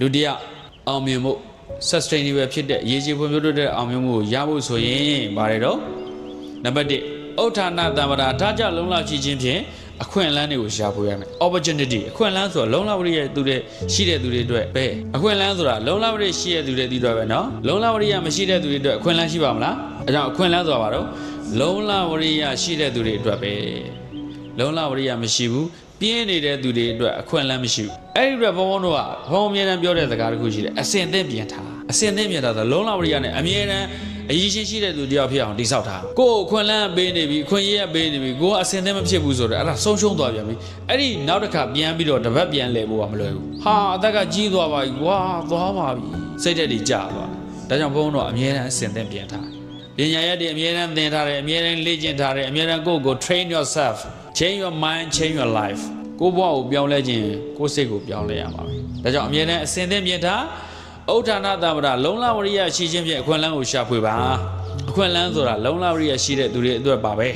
လူတယောက်အောင်မြင်မှု sustainable ဖြစ်တဲ့ရေရှည်ဖွံ့ဖြိုးတိုးတက်အောင်မြင်မှုကိုရဖို့ဆိုရင်ပါတယ်တော့နံပါတ်1ဥထာဏတမ္ပရာထားကြလုံလောက်ရှိခြင်းဖြင့်အခွင့်အလမ်းတွေကိုရှာဖွေရမယ် opportunity အခွင့်အလမ်းဆိုတာလုံလောက်ရတဲ့သူတွေရှိတဲ့သူတွေအတွက်ပဲအခွင့်အလမ်းဆိုတာလုံလောက်ရရှိတဲ့သူတွေအတွက်ပဲเนาะလုံလောက်ရမရှိတဲ့သူတွေအတွက်အခွင့်အလမ်းရှိပါမလားအဲကြောင့်အခွင့်အလမ်းဆိုတာဘာလို့လုံလောက်ရရှိတဲ့သူတွေအတွက်ပဲလုံလောက်ရမရှိဘူးပြင်းနေတဲ့သူတွေအတွက်အခွင့်အလမ်းမရှိဘူးအဲ့ဒီအတွက်ဘုံဘုံတို့ကဘုံအမြဲတမ်းပြောတဲ့စကားတစ်ခုရှိတယ်အစင်သင့်ပြန်ထားအစင်သင့်ပြန်ထားဆိုလုံလောက်ရနဲ့အမြဲတမ်းအရေးရှိတဲ့သူတယောက်ဖြစ်အောင်တိဆောက်ထားကိုယ်အခွင့်အလမ်းပေးနေပြီအခွင့်အရေးပေးနေပြီကိုကအစင်သင့်မဖြစ်ဘူးဆိုတော့အဲ့ဒါဆုံးရှုံးသွားပြန်ပြီအဲ့ဒီနောက်တစ်ခါပြန်ပြီးတော့တပတ်ပြန်လဲဖို့ကမလွယ်ဘူးဟာအသက်ကကြီးသွားပါပြီကွာသွားပါပြီစိတ်ဓာတ်တွေကျသွားဒါကြောင့်ဘုံတို့ကအမြဲတမ်းအစင်သင့်ပြန်ထားပညာရက်တွေအမြဲတမ်းသင်ထားတယ်အမြဲတမ်းလေ့ကျင့်ထားတယ်အမြဲတမ်းကိုယ့်ကို train yourself change your mind change your life ကိုယ့်ဘဝကိုပြောင်းလဲခြင်းကိုယ့်စိတ်ကိုပြောင်းလဲရပါမယ်ဒါကြောင့်အမြဲတမ်းအစင်သင့်ပြန်ထားဥထာဏတမ္ပရာလုံလဝရိယရှိခြင်းဖြင့်အခွင့်အလမ်းကိုရှာဖွေပါအခွင့်အလမ်းဆိုတာလုံလဝရိယရှိတဲ့သူတွေအတွက်ပါပဲ